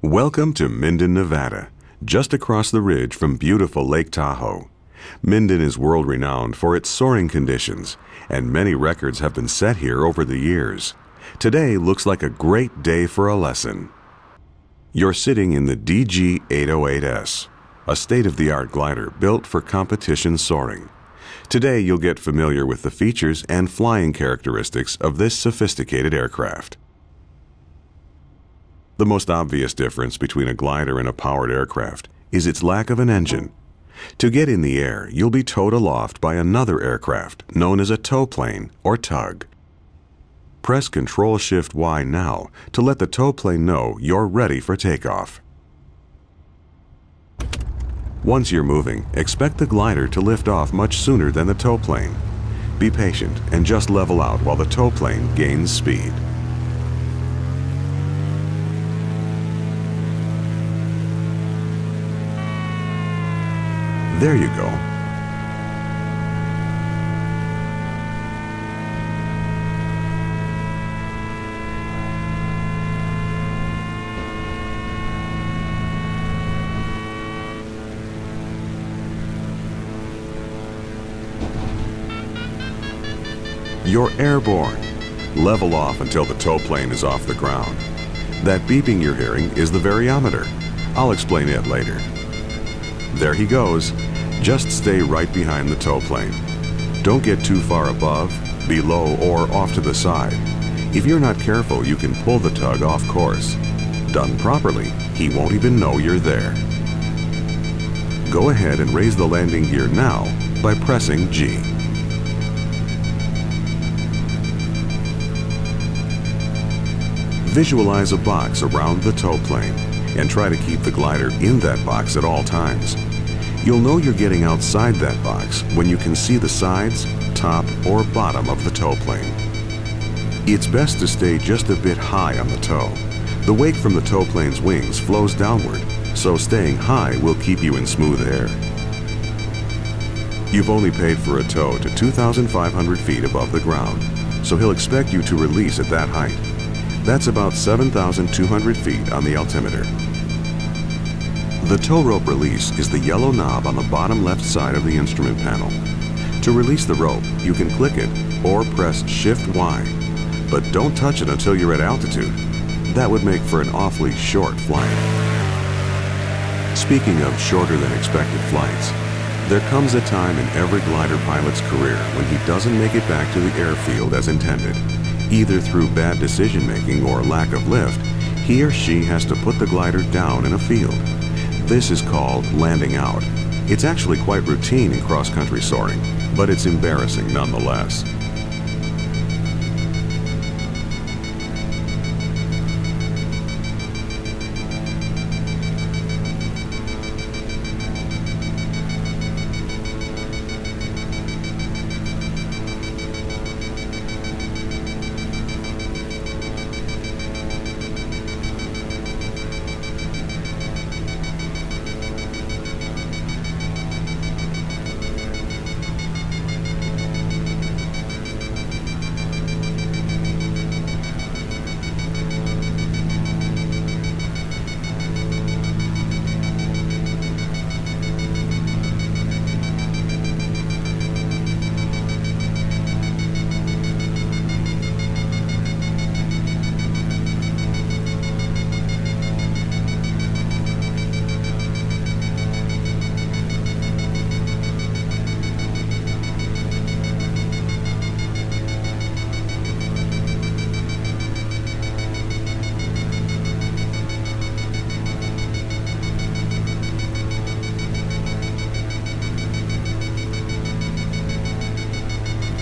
Welcome to Minden, Nevada, just across the ridge from beautiful Lake Tahoe. Minden is world-renowned for its soaring conditions, and many records have been set here over the years. Today looks like a great day for a lesson. You're sitting in the DG-808S, a state-of-the-art glider built for competition soaring. Today you'll get familiar with the features and flying characteristics of this sophisticated aircraft. The most obvious difference between a glider and a powered aircraft is its lack of an engine. To get in the air, you'll be towed aloft by another aircraft known as a tow plane or tug. Press Control-Shift-Y now to let the tow plane know you're ready for takeoff. Once you're moving, expect the glider to lift off much sooner than the tow plane. Be patient and just level out while the tow plane gains speed. There you go. You're airborne. Level off until the tow plane is off the ground. That beeping you're hearing is the variometer. I'll explain it later. There he goes. Just stay right behind the tow plane. Don't get too far above, below, or off to the side. If you're not careful, you can pull the tug off course. Done properly, he won't even know you're there. Go ahead and raise the landing gear now by pressing G. Visualize a box around the tow plane and try to keep the glider in that box at all times. You'll know you're getting outside that box when you can see the sides, top, or bottom of the tow plane. It's best to stay just a bit high on the tow. The wake from the tow plane's wings flows downward, so staying high will keep you in smooth air. You've only paid for a tow to 2,500 feet above the ground, so he'll expect you to release at that height. That's about 7,200 feet on the altimeter. The tow rope release is the yellow knob on the bottom left side of the instrument panel. To release the rope, you can click it or press Shift-Y, but don't touch it until you're at altitude. That would make for an awfully short flight. Speaking of shorter than expected flights, there comes a time in every glider pilot's career when he doesn't make it back to the airfield as intended. Either through bad decision-making or lack of lift, he or she has to put the glider down in a field. This is called landing out. It's actually quite routine in cross-country soaring, but it's embarrassing nonetheless.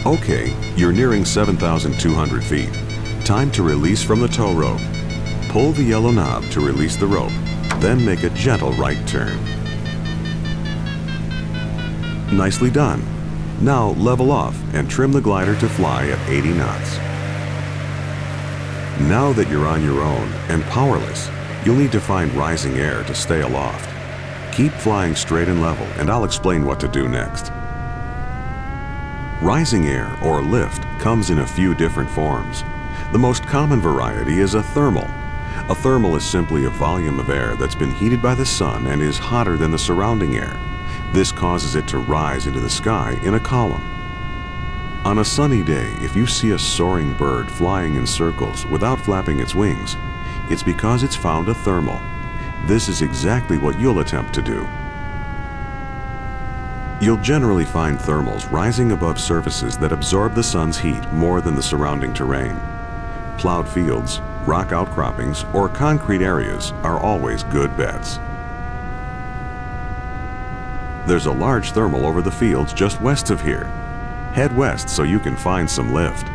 Okay, you're nearing 7,200 feet. Time to release from the tow rope. Pull the yellow knob to release the rope, then make a gentle right turn. Nicely done. Now level off and trim the glider to fly at 80 knots. Now that you're on your own and powerless, you'll need to find rising air to stay aloft. Keep flying straight and level, and I'll explain what to do next. Rising air, or lift, comes in a few different forms. The most common variety is a thermal. A thermal is simply a volume of air that's been heated by the sun and is hotter than the surrounding air. This causes it to rise into the sky in a column. On a sunny day, if you see a soaring bird flying in circles without flapping its wings, it's because it's found a thermal. This is exactly what you'll attempt to do. You'll generally find thermals rising above surfaces that absorb the sun's heat more than the surrounding terrain. Plowed fields, rock outcroppings, or concrete areas are always good bets. There's a large thermal over the fields just west of here. Head west so you can find some lift.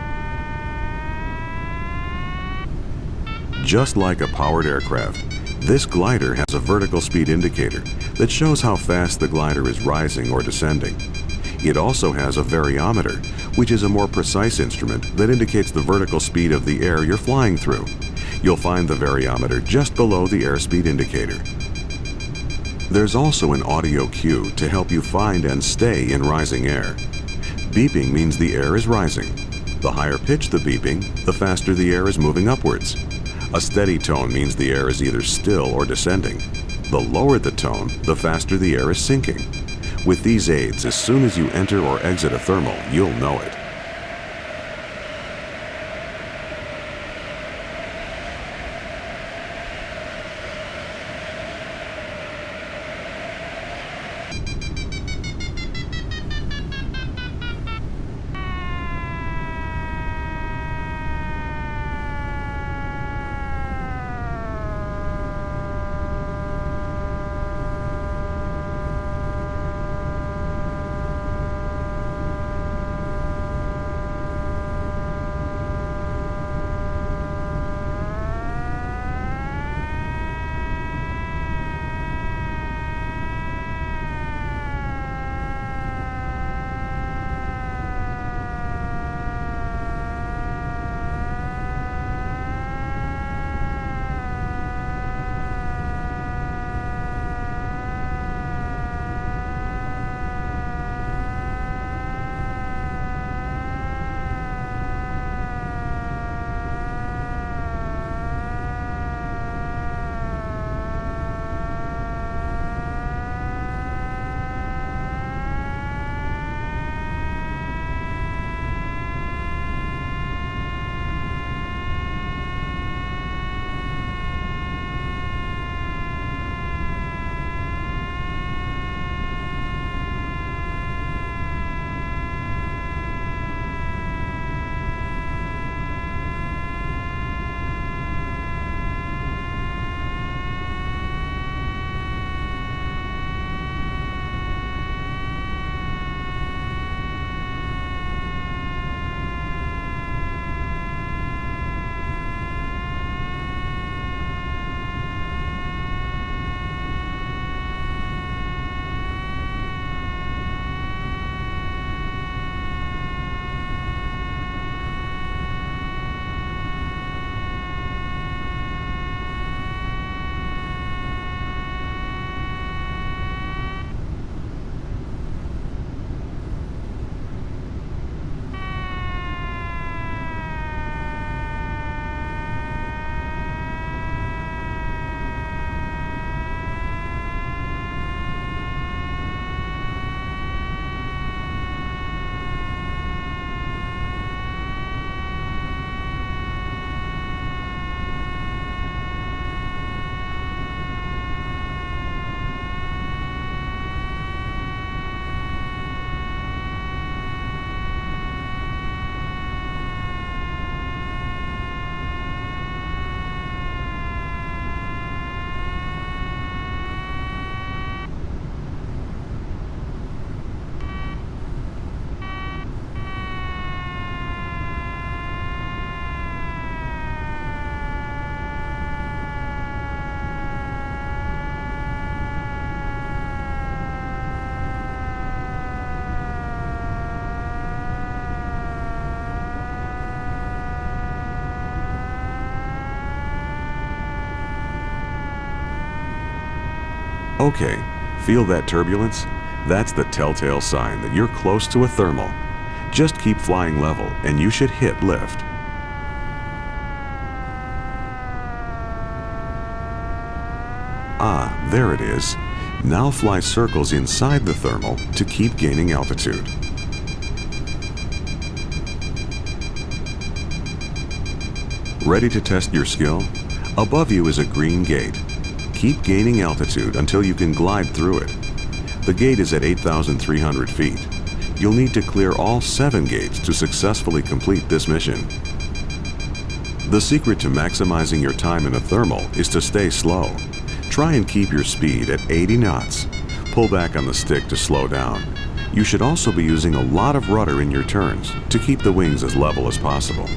Just like a powered aircraft, this glider has a vertical speed indicator that shows how fast the glider is rising or descending. It also has a variometer, which is a more precise instrument that indicates the vertical speed of the air you're flying through. You'll find the variometer just below the airspeed indicator. There's also an audio cue to help you find and stay in rising air. Beeping means the air is rising. The higher pitch the beeping, the faster the air is moving upwards. A steady tone means the air is either still or descending. The lower the tone, the faster the air is sinking. With these aids, as soon as you enter or exit a thermal, you'll know it. Okay, feel that turbulence? That's the telltale sign that you're close to a thermal. Just keep flying level and you should hit lift. Ah, there it is. Now fly circles inside the thermal to keep gaining altitude. Ready to test your skill? Above you is a green gate. Keep gaining altitude until you can glide through it. The gate is at 8,300 feet. You'll need to clear all 7 gates to successfully complete this mission. The secret to maximizing your time in a thermal is to stay slow. Try and keep your speed at 80 knots. Pull back on the stick to slow down. You should also be using a lot of rudder in your turns to keep the wings as level as possible.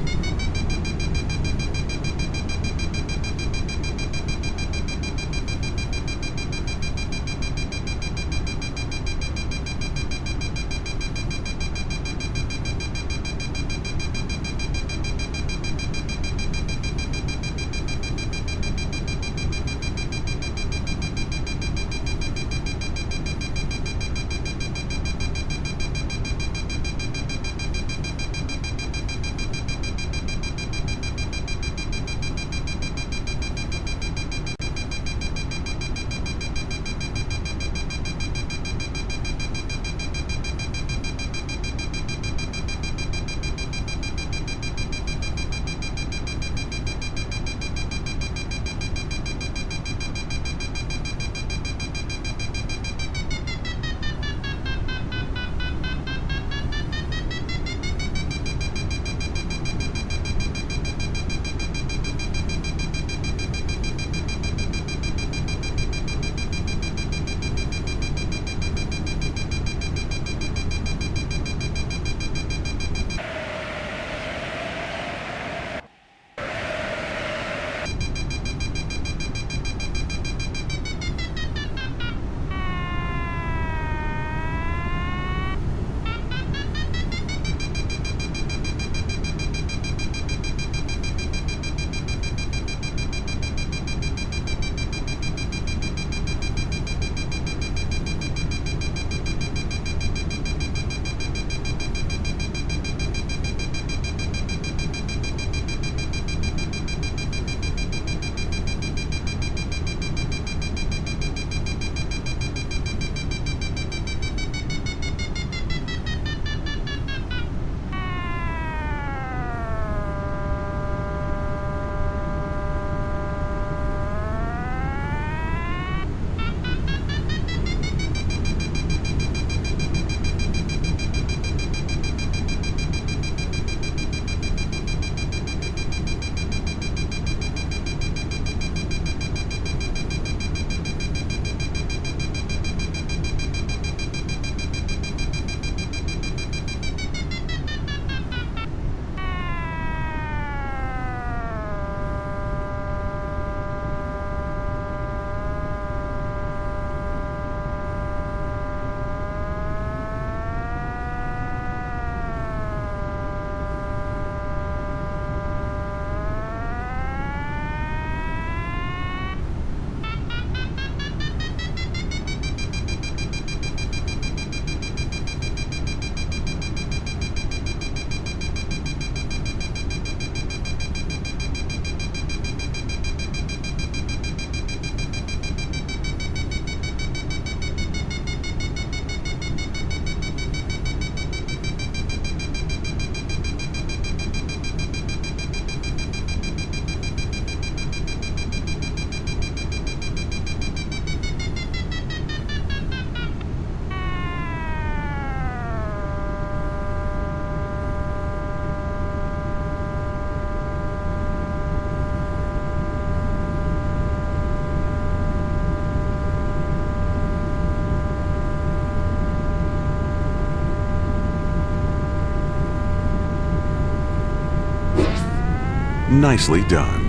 Nicely done.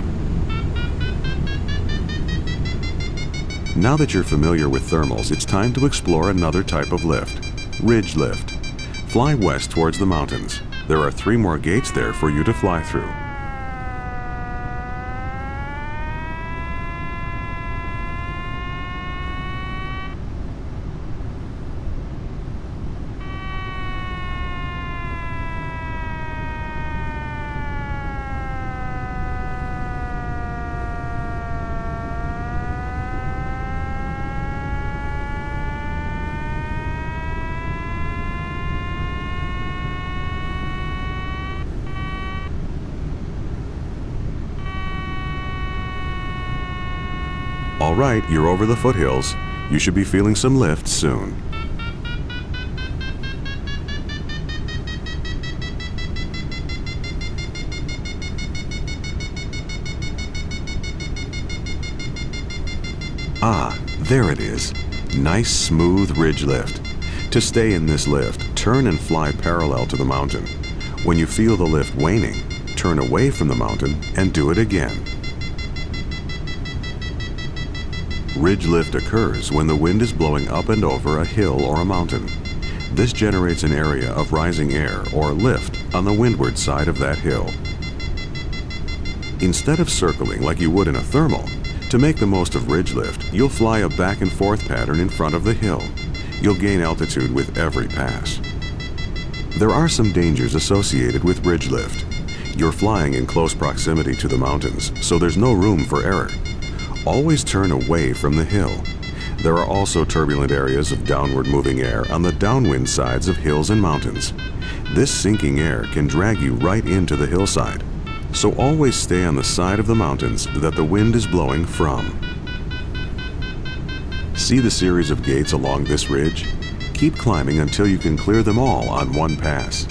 Now that you're familiar with thermals, it's time to explore another type of lift, ridge lift. Fly west towards the mountains. There are 3 more gates there for you to fly through. All right, you're over the foothills. You should be feeling some lift soon. Ah, there it is. Nice smooth ridge lift. To stay in this lift, turn and fly parallel to the mountain. When you feel the lift waning, turn away from the mountain and do it again. Ridge lift occurs when the wind is blowing up and over a hill or a mountain. This generates an area of rising air or lift on the windward side of that hill. Instead of circling like you would in a thermal, to make the most of ridge lift, you'll fly a back and forth pattern in front of the hill. You'll gain altitude with every pass. There are some dangers associated with ridge lift. You're flying in close proximity to the mountains, so there's no room for error. Always turn away from the hill. There are also turbulent areas of downward moving air on the downwind sides of hills and mountains. This sinking air can drag you right into the hillside. So always stay on the side of the mountains that the wind is blowing from. See the series of gates along this ridge? Keep climbing until you can clear them all on one pass.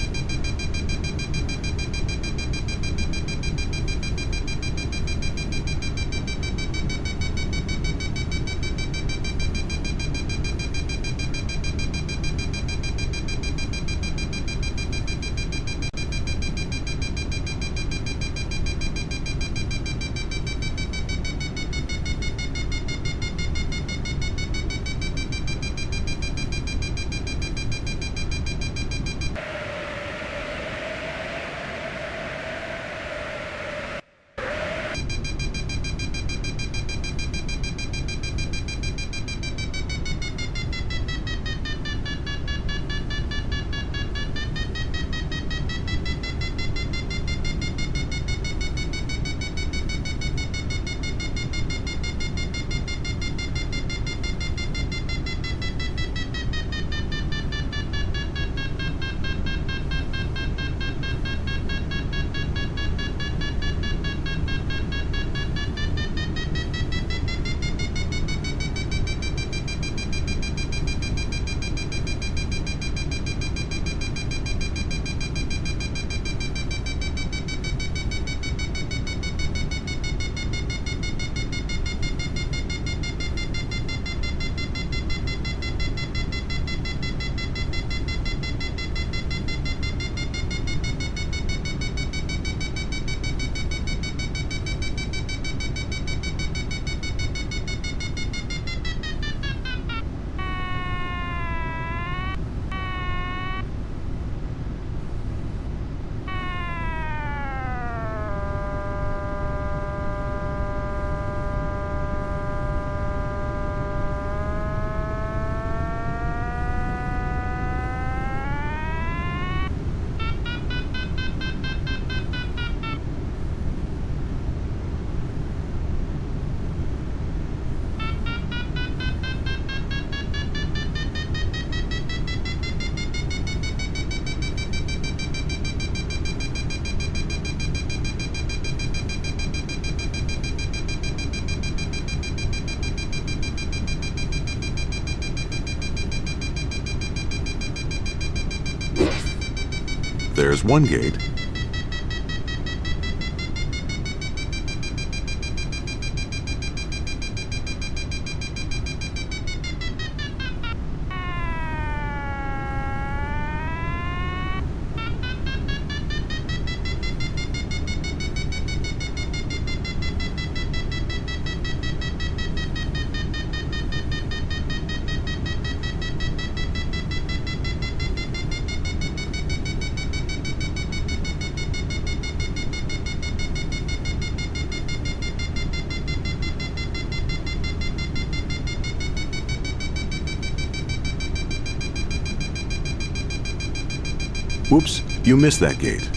There's one gate. Whoops, you missed that gate.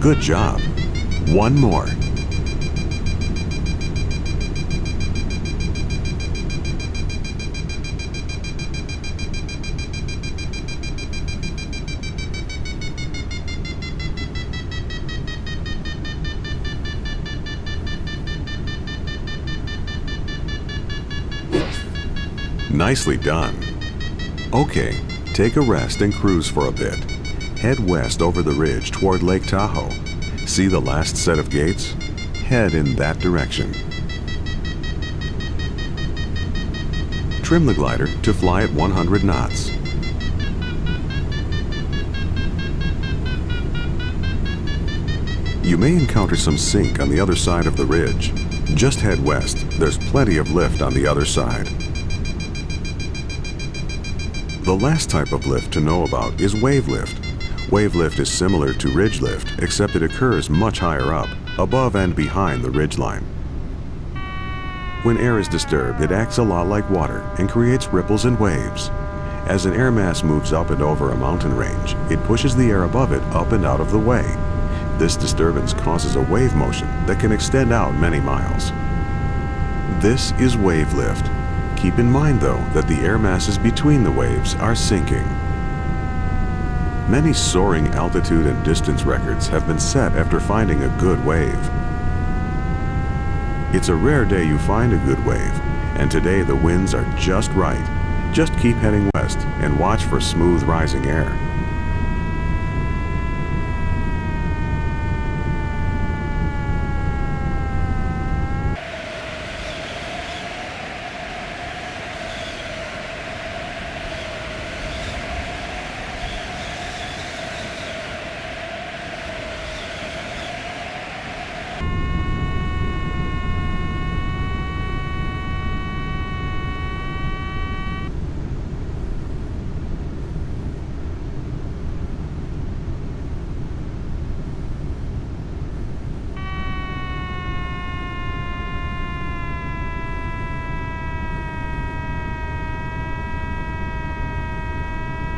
Good job. One more. Nicely done. Okay, take a rest and cruise for a bit. Head west over the ridge toward Lake Tahoe. See the last set of gates? Head in that direction. Trim the glider to fly at 100 knots. You may encounter some sink on the other side of the ridge. Just head west. There's plenty of lift on the other side. The last type of lift to know about is wave lift. Wave lift is similar to ridge lift, except it occurs much higher up, above and behind the ridge line. When air is disturbed, it acts a lot like water and creates ripples and waves. As an air mass moves up and over a mountain range, it pushes the air above it up and out of the way. This disturbance causes a wave motion that can extend out many miles. This is wave lift. Keep in mind, though, that the air masses between the waves are sinking. Many soaring altitude and distance records have been set after finding a good wave. It's a rare day you find a good wave, and today the winds are just right. Just keep heading west and watch for smooth rising air.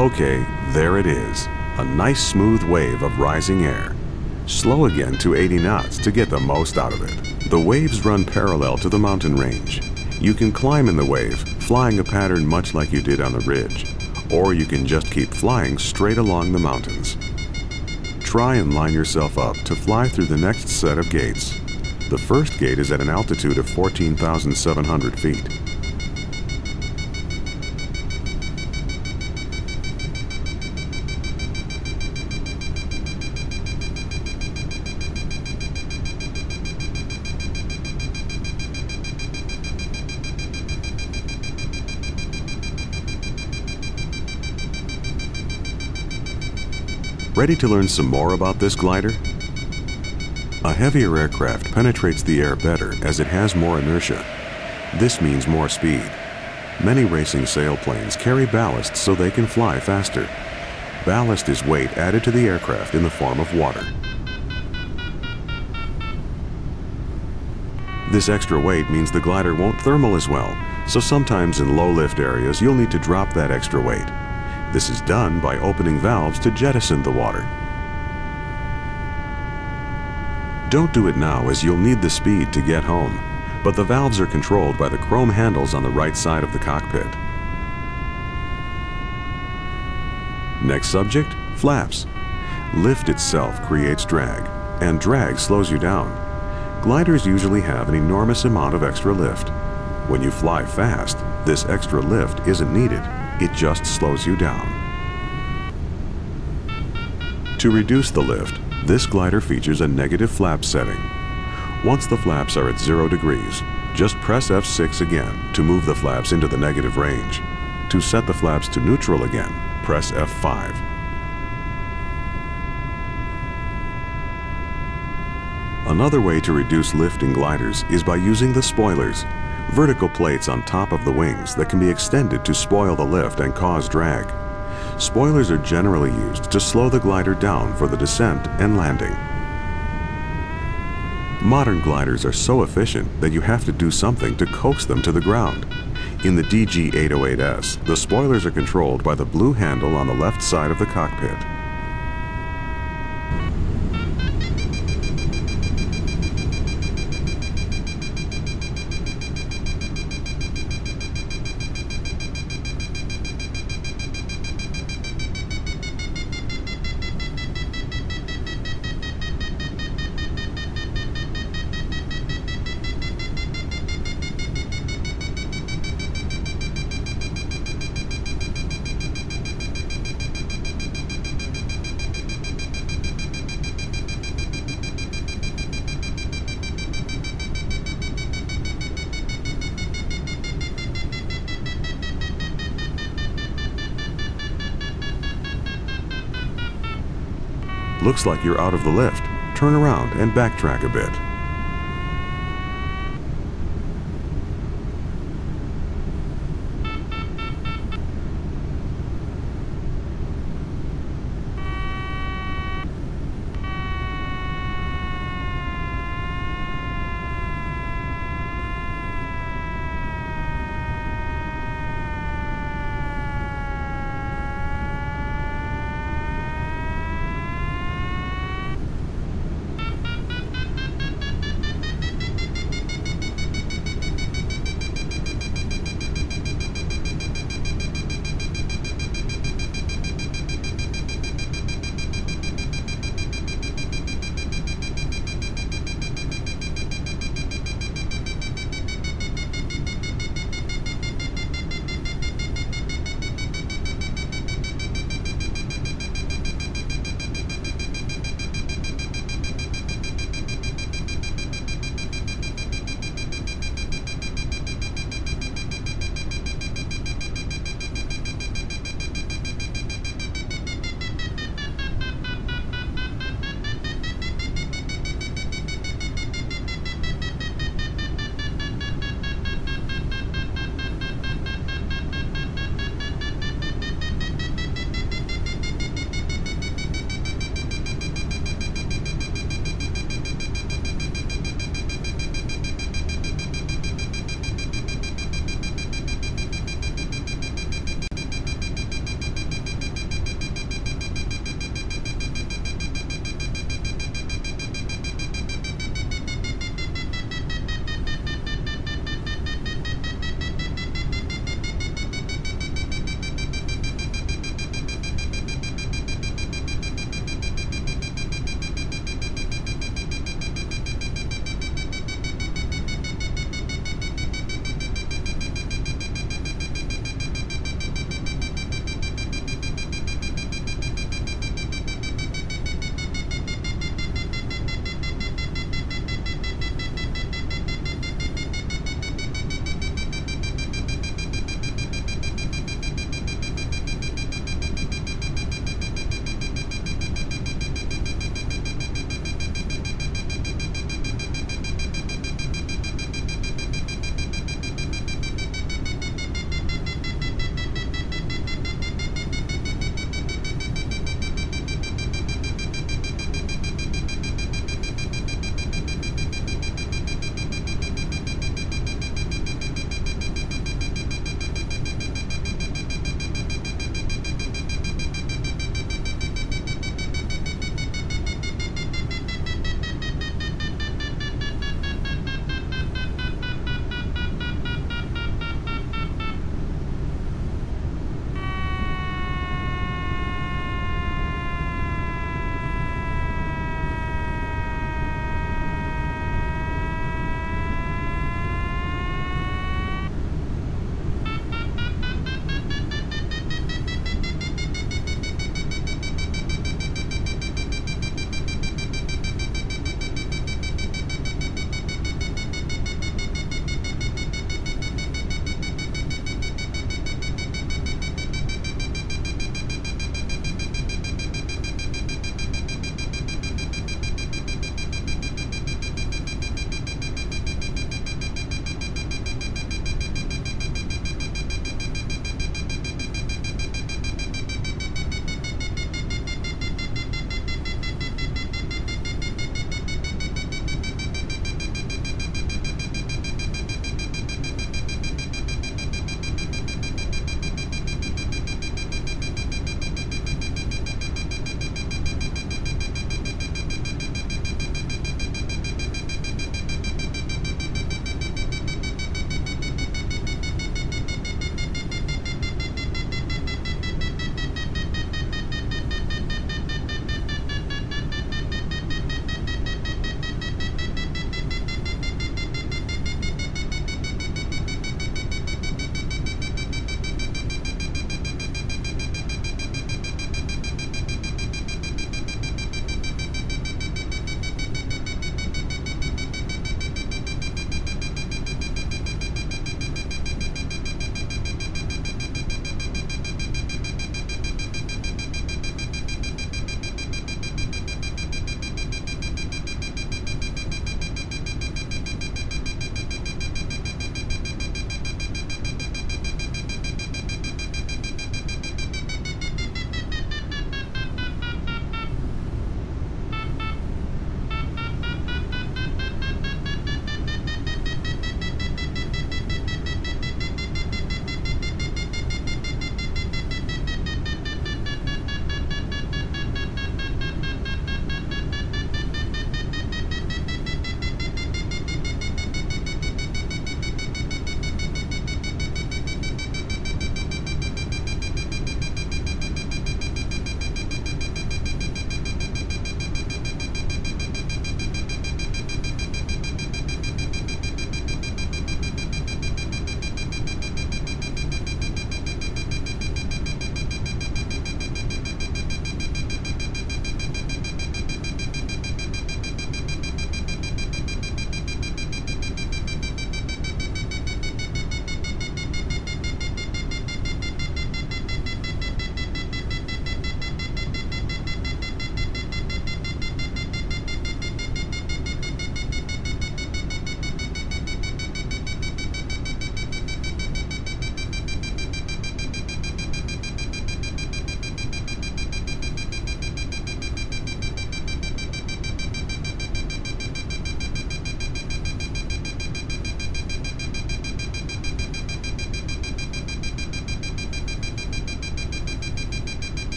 Okay, there it is. A nice smooth wave of rising air. Slow again to 80 knots to get the most out of it. The waves run parallel to the mountain range. You can climb in the wave, flying a pattern much like you did on the ridge, or you can just keep flying straight along the mountains. Try and line yourself up to fly through the next set of gates. The first gate is at an altitude of 14,700 feet. Ready to learn some more about this glider? A heavier aircraft penetrates the air better as it has more inertia. This means more speed. Many racing sailplanes carry ballast so they can fly faster. Ballast is weight added to the aircraft in the form of water. This extra weight means the glider won't thermal as well, so sometimes in low lift areas you'll need to drop that extra weight. This is done by opening valves to jettison the water. Don't do it now as you'll need the speed to get home, but the valves are controlled by the chrome handles on the right side of the cockpit. Next subject, flaps. Lift itself creates drag, and drag slows you down. Gliders usually have an enormous amount of extra lift. When you fly fast, this extra lift isn't needed. It just slows you down. To reduce the lift, this glider features a negative flap setting. Once the flaps are at 0 degrees, just press F6 again to move the flaps into the negative range. To set the flaps to neutral again, press F5. Another way to reduce lift in gliders is by using the spoilers, vertical plates on top of the wings that can be extended to spoil the lift and cause drag. Spoilers are generally used to slow the glider down for the descent and landing. Modern gliders are so efficient that you have to do something to coax them to the ground. In the DG808S, the spoilers are controlled by the blue handle on the left side of the cockpit. Looks like you're out of the lift. Turn around and backtrack a bit.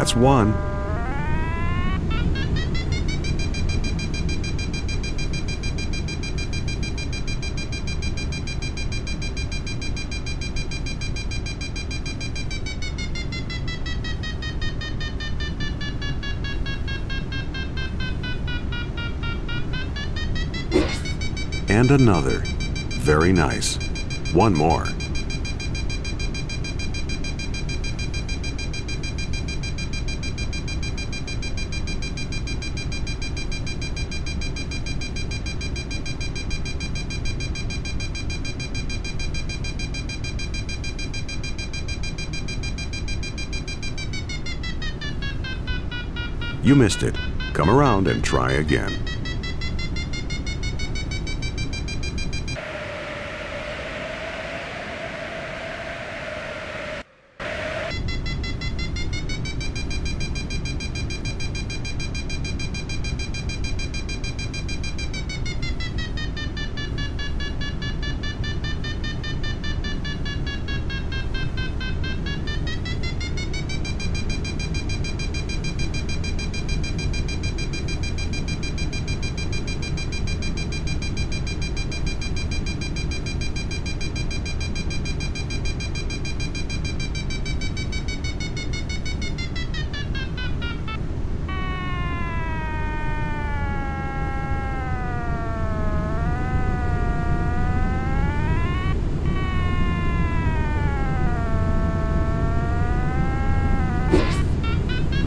That's one. And another. Very nice. One more. You missed it. Come around and try again.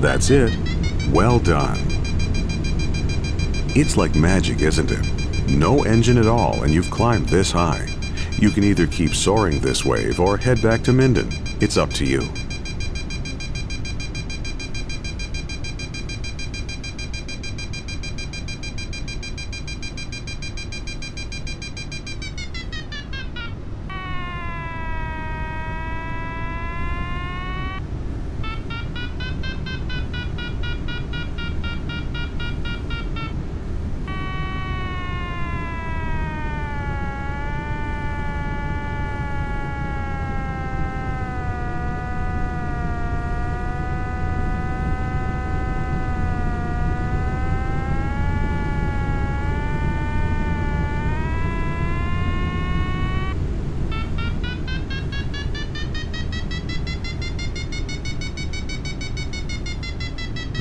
That's it. Well done. It's like magic, isn't it? No engine at all, and you've climbed this high. You can either keep soaring this wave or head back to Minden. It's up to you.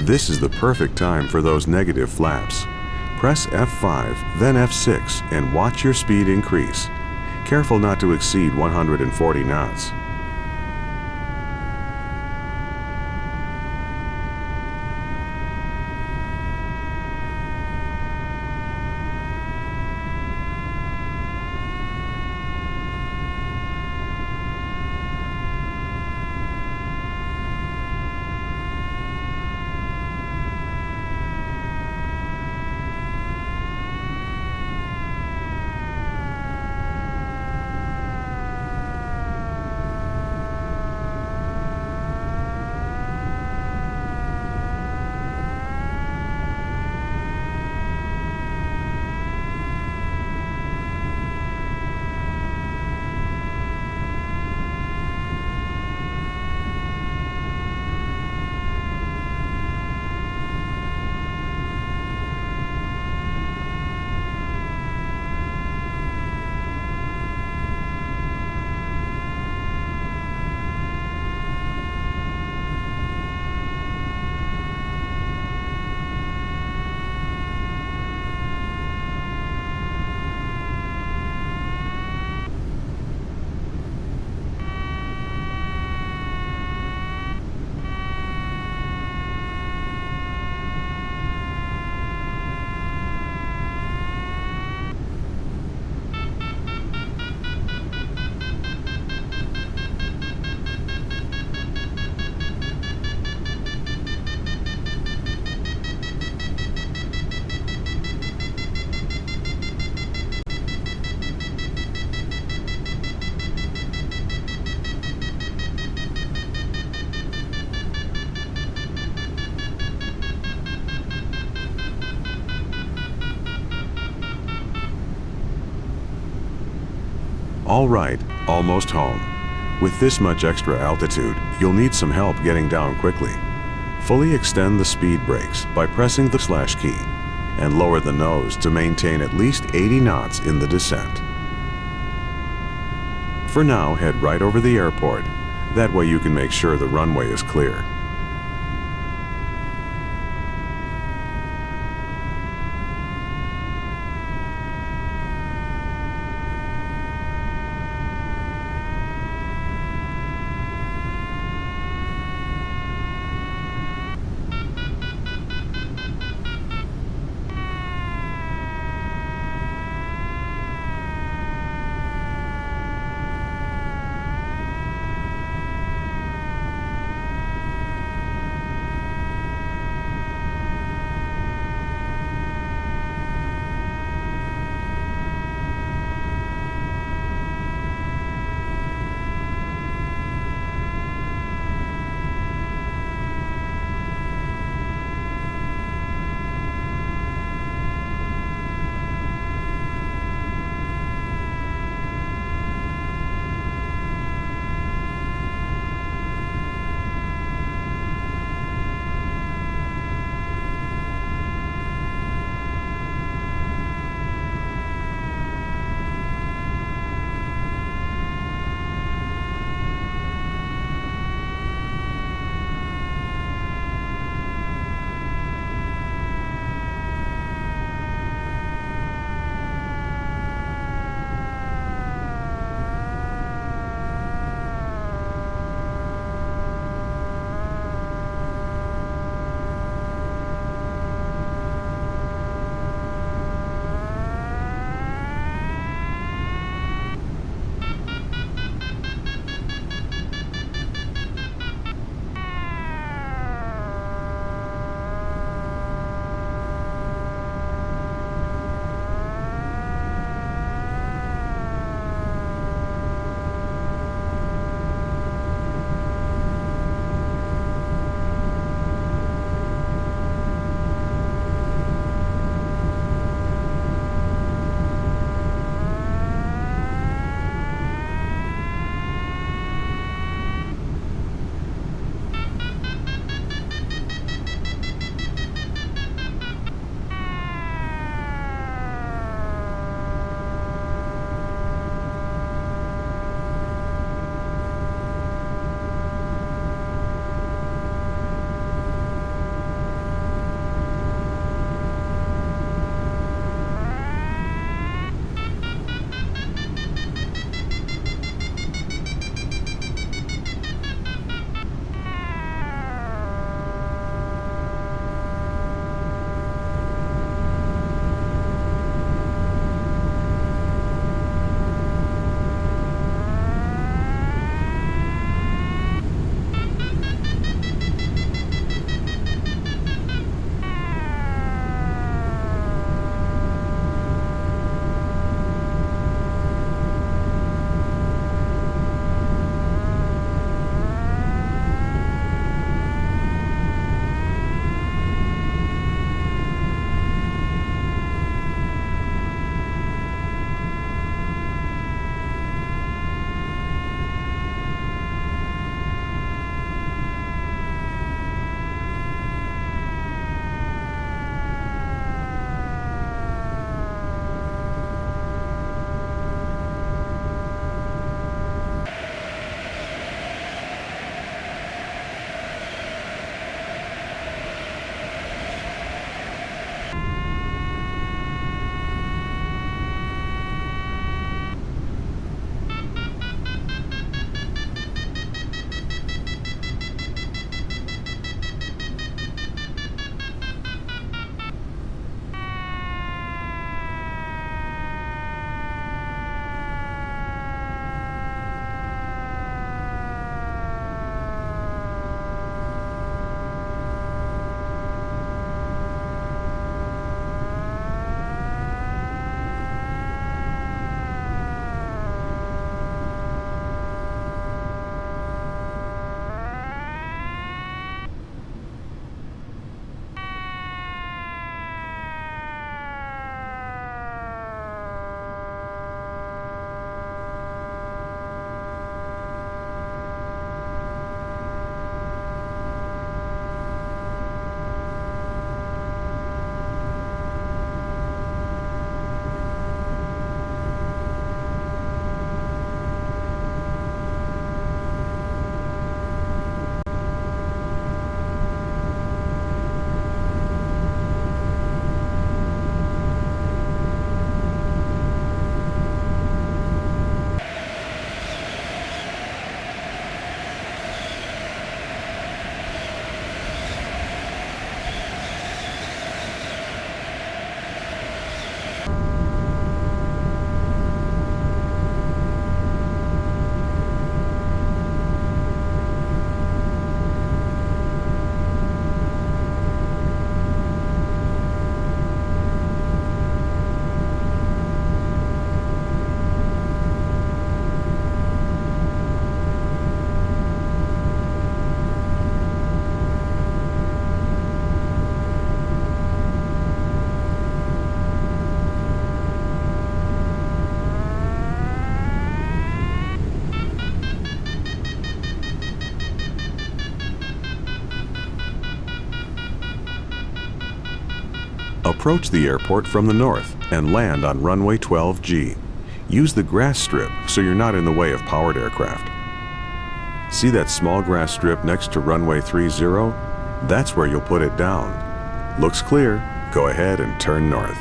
This is the perfect time for those negative flaps. Press F5, then F6, and watch your speed increase. Careful not to exceed 140 knots. All right, almost home. With this much extra altitude, you'll need some help getting down quickly. Fully extend the speed brakes by pressing the slash key and lower the nose to maintain at least 80 knots in the descent. For now, head right over the airport. That way you can make sure the runway is clear. Approach the airport from the north and land on runway 12G. Use the grass strip so you're not in the way of powered aircraft. See that small grass strip next to runway 30? That's where you'll put it down. Looks clear. Go ahead and turn north.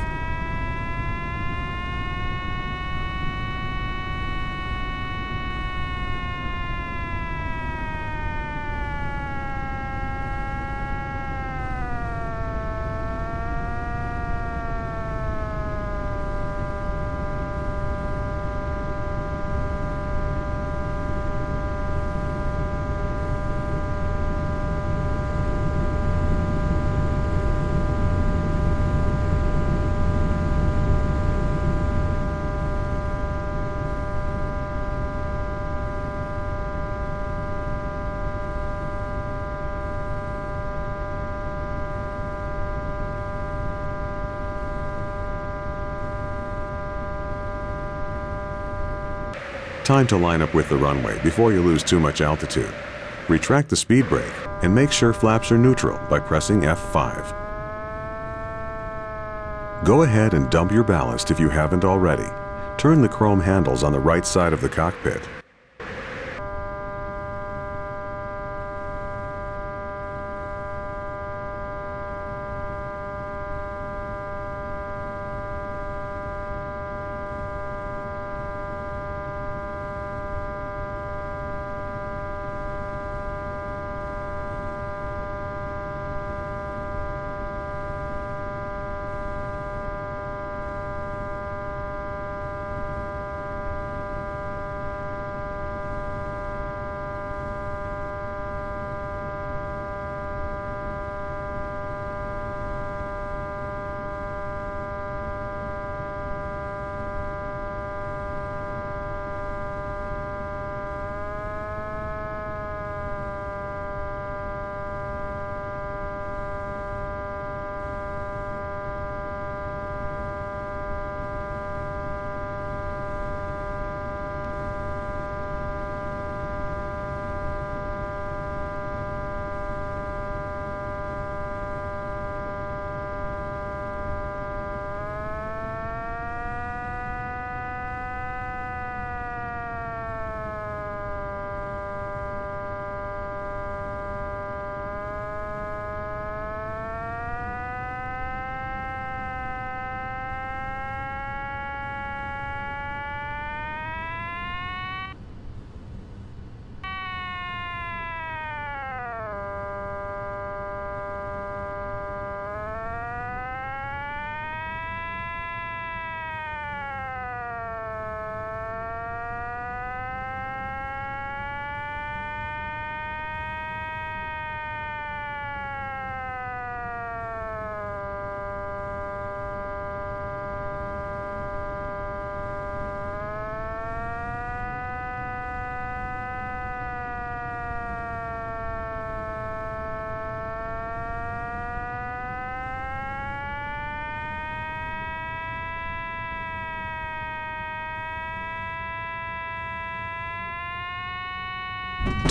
Time to line up with the runway before you lose too much altitude. Retract the speed brake and make sure flaps are neutral by pressing F5. Go ahead and dump your ballast if you haven't already. Turn the chrome handles on the right side of the cockpit.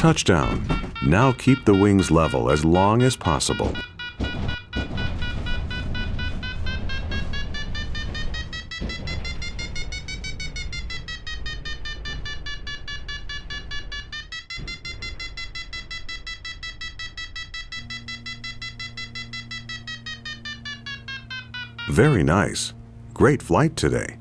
Touchdown. Now keep the wings level as long as possible. Very nice. Great flight today.